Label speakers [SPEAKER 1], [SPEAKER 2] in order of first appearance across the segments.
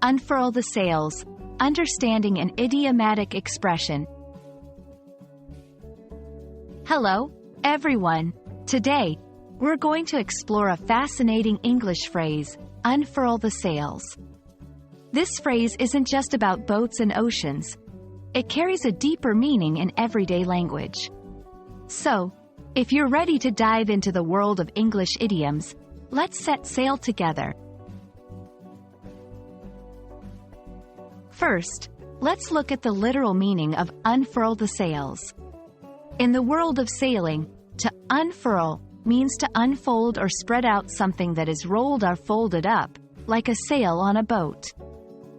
[SPEAKER 1] Unfurl the Sails, Understanding an Idiomatic Expression. Hello, everyone. Today, we're going to explore a fascinating English phrase, unfurl the sails. This phrase isn't just about boats and oceans. It carries a deeper meaning in everyday language. So, if you're ready to dive into the world of English idioms, let's set sail together. First, let's look at the literal meaning of unfurl the sails. In the world of sailing, to unfurl means to unfold or spread out something that is rolled or folded up, like a sail on a boat.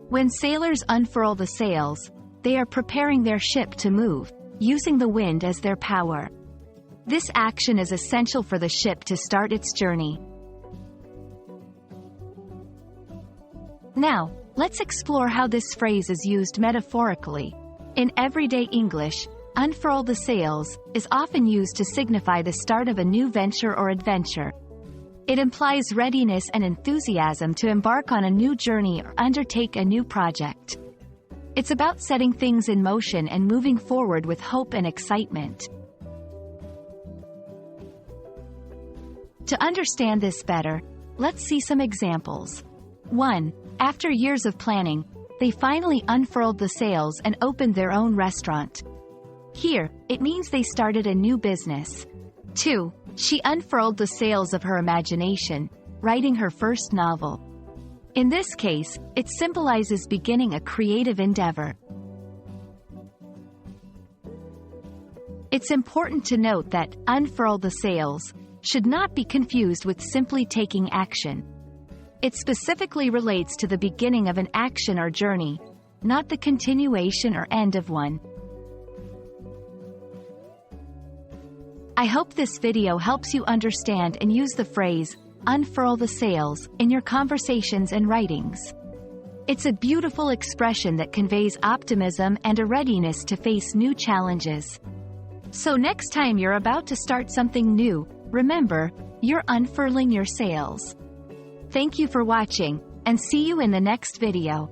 [SPEAKER 1] When sailors unfurl the sails, they are preparing their ship to move, using the wind as their power. This action is essential for the ship to start its journey. Now, let's explore how this phrase is used metaphorically. In everyday English, unfurl the sails is often used to signify the start of a new venture or adventure. It implies readiness and enthusiasm to embark on a new journey or undertake a new project. It's about setting things in motion and moving forward with hope and excitement. To understand this better, let's see some examples. 1. After years of planning, they finally unfurled the sails and opened their own restaurant. Here, it means they started a new business. 2. She unfurled the sails of her imagination, writing her first novel. In this case, it symbolizes beginning a creative endeavor. It's important to note that unfurl the sails should not be confused with simply taking action. It specifically relates to the beginning of an action or journey, not the continuation or end of one. I hope this video helps you understand and use the phrase, unfurl the sails, in your conversations and writings. It's a beautiful expression that conveys optimism and a readiness to face new challenges. So next time you're about to start something new, remember, you're unfurling your sails. Thank you for watching, and see you in the next video.